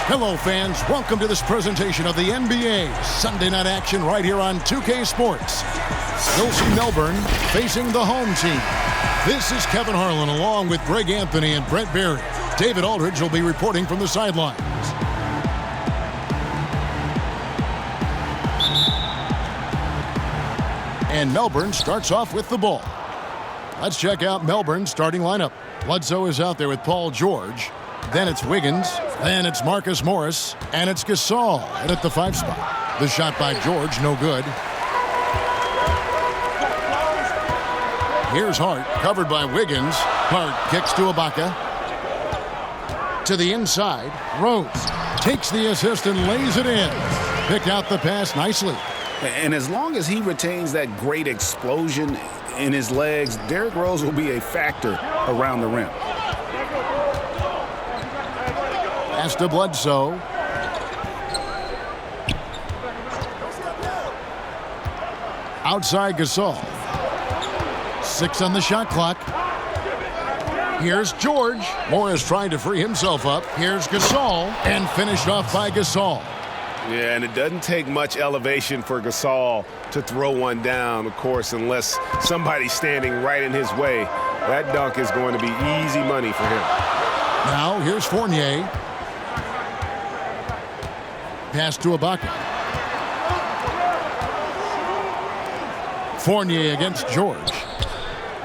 Hello, fans. Welcome to this presentation of the NBA Sunday night action right here on 2K Sports. You'll see Melbourne facing the home team. This is Kevin Harlan along with Greg Anthony and Brett Berry. David Aldridge will be reporting from the sidelines. And Melbourne starts off with the ball. Let's check out Melbourne's starting lineup. Bledsoe is out there with Paul George. Then it's Wiggins. Then it's Marcus Morris. And it's Gasol at the 5 spot. The shot by George, no good. Here's Hart, covered by Wiggins. Hart kicks to Ibaka. To the inside, Rose takes the assist and lays it in. Picked out the pass nicely. And as long as he retains that great explosion in his legs, Derrick Rose will be a factor around the rim. Pass to Bledsoe. Outside Gasol. 6 on the shot clock. Here's George. Morris trying to free himself up. Here's Gasol. And finished off by Gasol. Yeah, and it doesn't take much elevation for Gasol to throw one down, of course, unless somebody's standing right in his way. That dunk is going to be easy money for him. Now, here's Fournier. Pass to Ibaka. Fournier against George.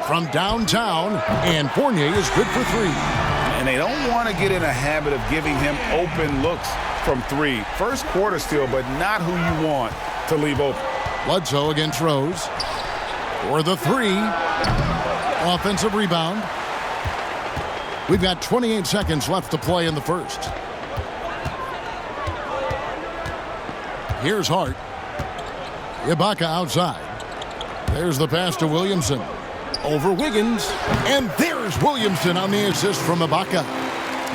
From downtown, and Fournier is good for 3. And they don't want to get in a habit of giving him open looks from 3. First quarter still, but not who you want to leave open. Bledsoe against Rose. For the 3. Offensive rebound. We've got 28 seconds left to play in the first. Here's Hart. Ibaka outside. There's the pass to Williamson. Over Wiggins. And there's Williamson on the assist from Ibaka.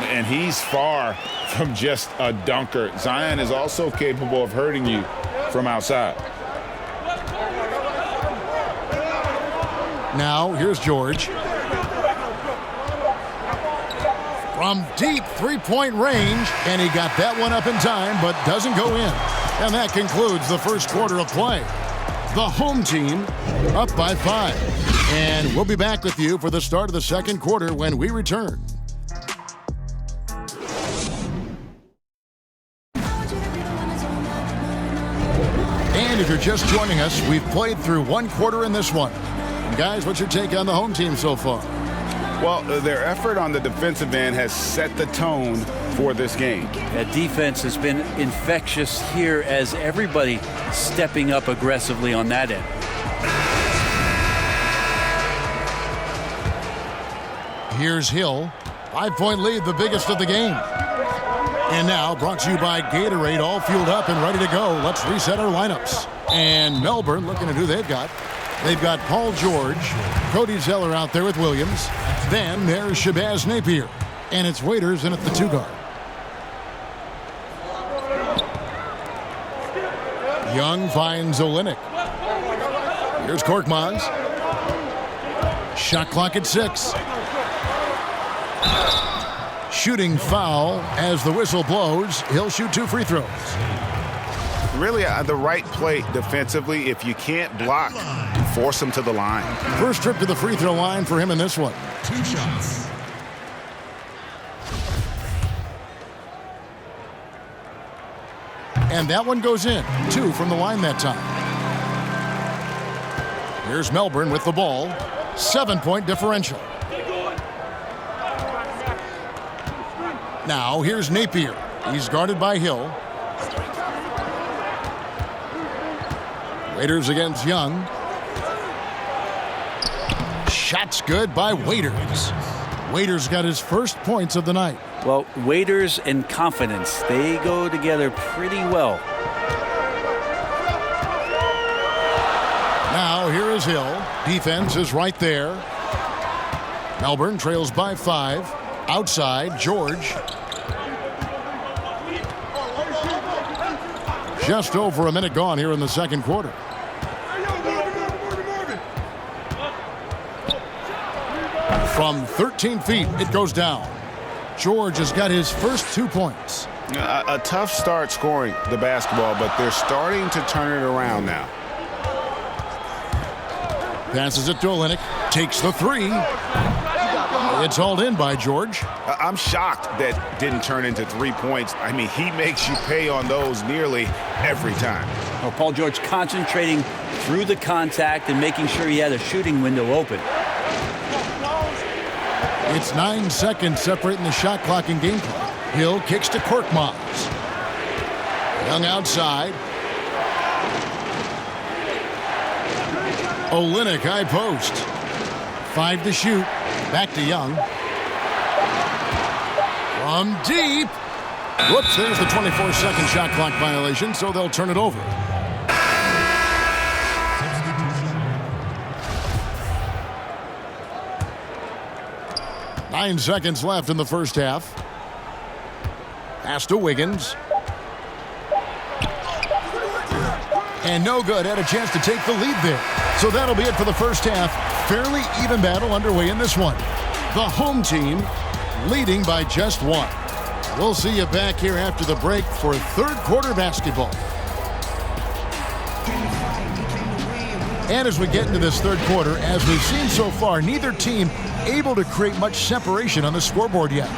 And he's far from just a dunker. Zion is also capable of hurting you from outside. Now, here's George. From deep three-point range, and he got that one up in time, but doesn't go in. And that concludes the first quarter of play. The home team up by 5. And we'll be back with you for the start of the second quarter when we return. And if you're just joining us, we've played through one quarter in this one. And guys, what's your take on the home team so far? Well, their effort on the defensive end has set the tone for this game. That defense has been infectious here as everybody stepping up aggressively on that end. Here's Hill. 5-point lead, the biggest of the game. And now, brought to you by Gatorade, all fueled up and ready to go. Let's reset our lineups. And Melbourne, looking at who they've got. They've got Paul George, Cody Zeller out there with Williams. Then there's Shabazz Napier. And it's Waiters in at the 2 guard. Young finds Olynyk. Here's Korkmaz. Shot clock at 6. Shooting foul as the whistle blows. He'll shoot 2 free throws. Really the right play defensively. If you can't block, force him to the line. First trip to the free throw line for him in this one. 2 shots. And that one goes in. 2 from the line that time. Here's Melbourne with the ball. 7-point differential. Now here's Napier. He's guarded by Hill. Waiters against Young. Shot's good by Waiters. Waiters got his first points of the night. Well, Waiters and confidence, they go together pretty well. Now here is Hill. Defense is right there. Melbourne trails by 5. Outside, George. Just over a minute gone here in the second quarter. From 13 feet, it goes down. George has got his first 2 points. A tough start scoring the basketball, but they're starting to turn it around now. Passes it to Olynyk. Takes the three. It's hauled in by George. I'm shocked that didn't turn into 3 points. I mean, he makes you pay on those nearly every time. Well, Paul George concentrating through the contact and making sure he had a shooting window open. It's 9 seconds separating the shot clock and game clock. Hill kicks to Korkmaz. Young outside. Olynyk high post. 5 to shoot. Back to Young. From deep. Whoops, there's the 24-second shot clock violation, so they'll turn it over. Nine seconds left in the first half. Pass to Wiggins. And no good. Had a chance to take the lead there. So that'll be it for the first half. Fairly even battle underway in this one. The home team leading by just 1. We'll see you back here after the break for third quarter basketball. And as we get into this third quarter, as we've seen so far, neither team able to create much separation on the scoreboard yet.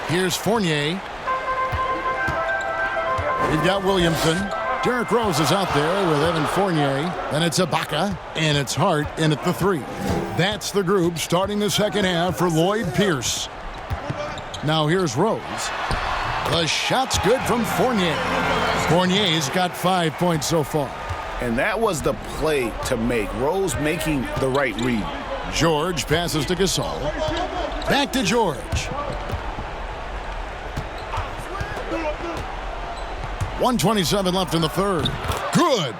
Here's Fournier. We've got Williamson. Derrick Rose is out there with Evan Fournier. Then it's Ibaka, and it's Hart in at the 3. That's the group starting the second half for Lloyd Pierce. Now here's Rose. The shot's good from Fournier. Fournier's got 5 points so far. And that was the play to make. Rose making the right read. George passes to Gasol. Back to George. 1:27 left in the third. Good.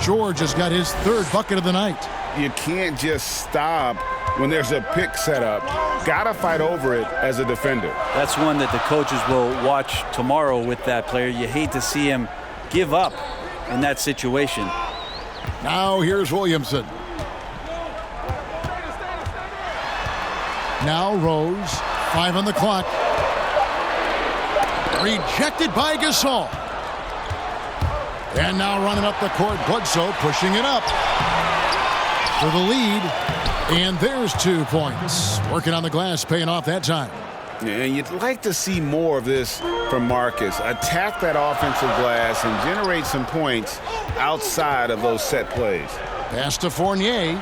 George has got his third bucket of the night. You can't just stop when there's a pick set up. Gotta fight over it as a defender. That's one that the coaches will watch tomorrow with that player. You hate to see him give up in that situation. Now here's Williamson. Now Rose. 5 on the clock. Rejected by Gasol. And now running up the court, Bledsoe pushing it up for the lead. And there's 2 points. Working on the glass, paying off that time. And you'd like to see more of this from Marcus. Attack that offensive glass and generate some points outside of those set plays. Pass to Fournier.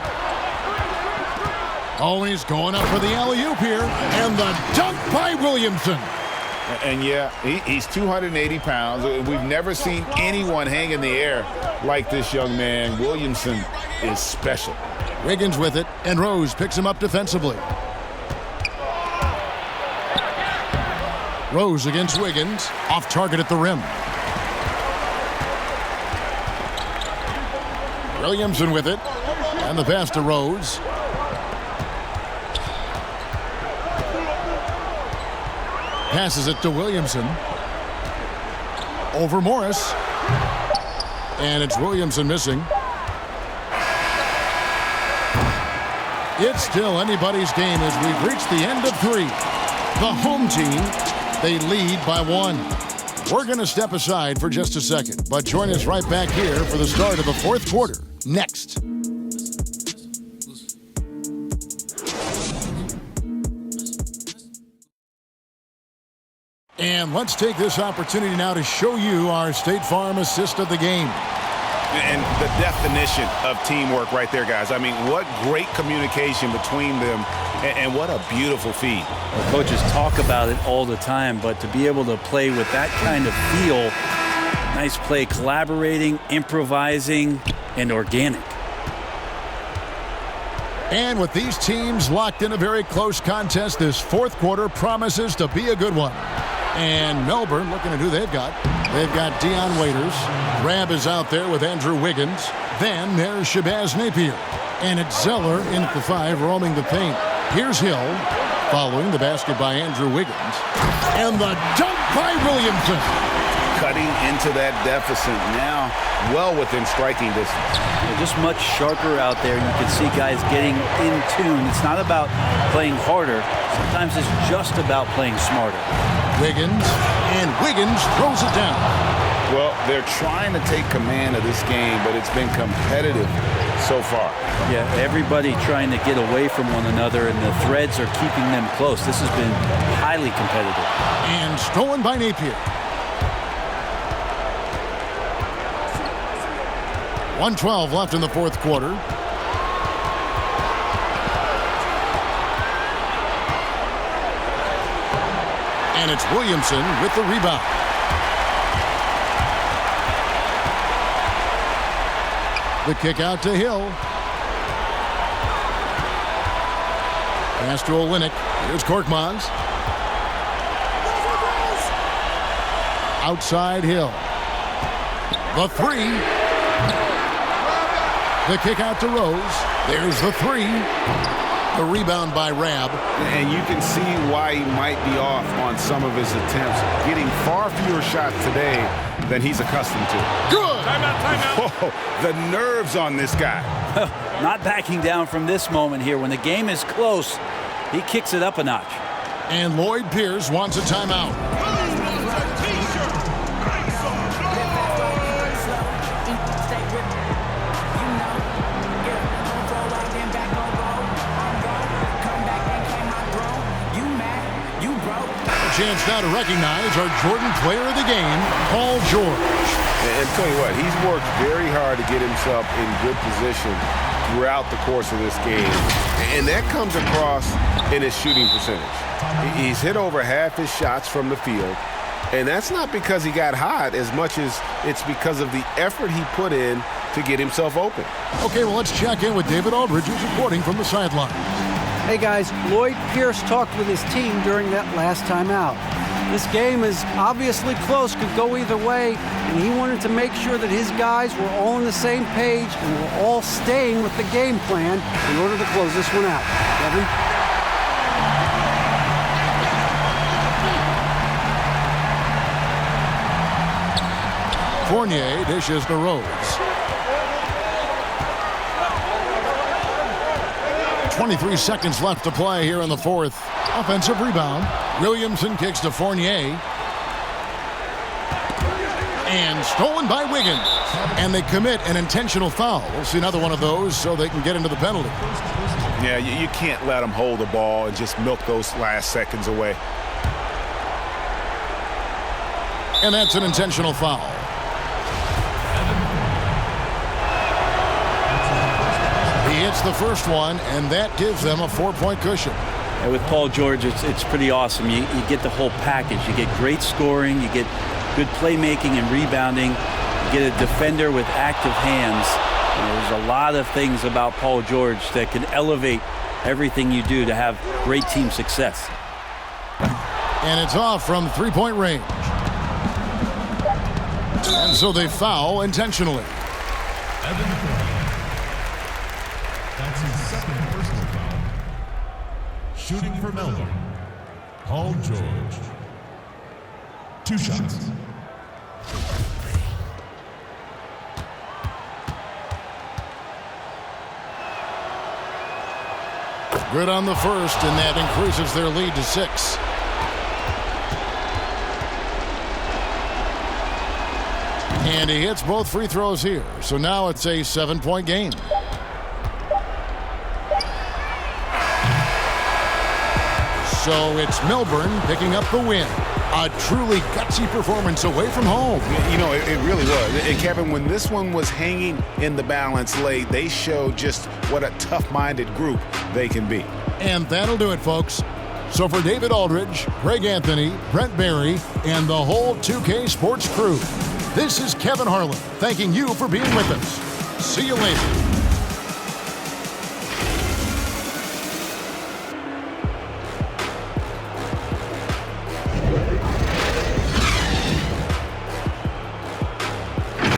Oh, and he's going up for the alley-oop here. And the dunk by Williamson. And yeah, he's 280 pounds. We've never seen anyone hang in the air like this young man. Williamson is special. Wiggins with it, and Rose picks him up defensively. Rose against Wiggins, off target at the rim. Williamson with it, and the pass to Rose. Passes it to Williamson. Over Morris. And it's Williamson missing. It's still anybody's game as we've reached the end of 3. The home team, they lead by 1. We're going to step aside for just a second, but join us right back here for the start of the fourth quarter. Next. And let's take this opportunity now to show you our State Farm assist of the game. And the definition of teamwork right there, guys. I mean, what great communication between them, and what a beautiful feed. The coaches talk about it all the time, but to be able to play with that kind of feel, nice play, collaborating, improvising, and organic. And with these teams locked in a very close contest, this fourth quarter promises to be a good one. And Melbourne, looking at who they've got. They've got Dion Waiters. Grab is out there with Andrew Wiggins. Then there's Shabazz Napier. And it's Zeller in at the 5, roaming the paint. Here's Hill, following the basket by Andrew Wiggins. And the dunk by Williamson. cutting into that deficit now, well within striking distance. They're just much sharper out there. You can see guys getting in tune. It's not about playing harder. Sometimes it's just about playing smarter. Wiggins throws it down. Well, they're trying to take command of this game, but it's been competitive so far. Yeah, everybody trying to get away from one another, and the threads are keeping them close. This has been highly competitive. And stolen by Napier. 1:12 left in the fourth quarter. And it's Williamson with the rebound. The kick out to Hill. Pass to Olynyk. Here's Korkmaz. Outside Hill. The three. The kick out to Rose. There's the three. The rebound by Rab. And you can see why he might be off on some of his attempts, getting far fewer shots today than he's accustomed to. Good! Timeout. Whoa, the nerves on this guy. Not backing down from this moment here. When the game is close, he kicks it up a notch. And Lloyd Pierce wants a timeout. Chance now to recognize our Jordan player of the game, Paul George. And tell you what, he's worked very hard to get himself in good position throughout the course of this game. And that comes across in his shooting percentage. He's hit over half his shots from the field. And that's not because he got hot as much as it's because of the effort he put in to get himself open. Okay, well, let's check in with David Aldridge, who's reporting from the sideline. Hey guys, Lloyd Pierce talked with his team during that last time out. This game is obviously close, could go either way, and he wanted to make sure that his guys were all on the same page and were all staying with the game plan in order to close this one out. Kevin? Fournier dishes to Rose. 23 seconds left to play here in the fourth. Offensive rebound. Williamson kicks to Fournier. And stolen by Wiggins. And they commit an intentional foul. We'll see another one of those so they can get into the penalty. Yeah, you can't let them hold the ball and just milk those last seconds away. And that's an intentional foul. He hits the first one, and that gives them a 4-point cushion. And with Paul George, it's pretty awesome. You get the whole package. You get great scoring, you get good playmaking and rebounding, you get a defender with active hands. There's a lot of things about Paul George that can elevate everything you do to have great team success. And it's off from three-point range. And so they foul intentionally. That's his second personal foul. Shooting for Melbourne, Paul George. 2 shots. Good on the first, and that increases their lead to 6. And he hits both free throws here. So now it's a 7-point game. So it's Melbourne picking up the win. A truly gutsy performance away from home. You know, it really was. And Kevin, when this one was hanging in the balance late, they showed just what a tough-minded group they can be. And that'll do it, folks. So for David Aldridge, Greg Anthony, Brent Barry, and the whole 2K Sports crew, this is Kevin Harlan thanking you for being with us. See you later.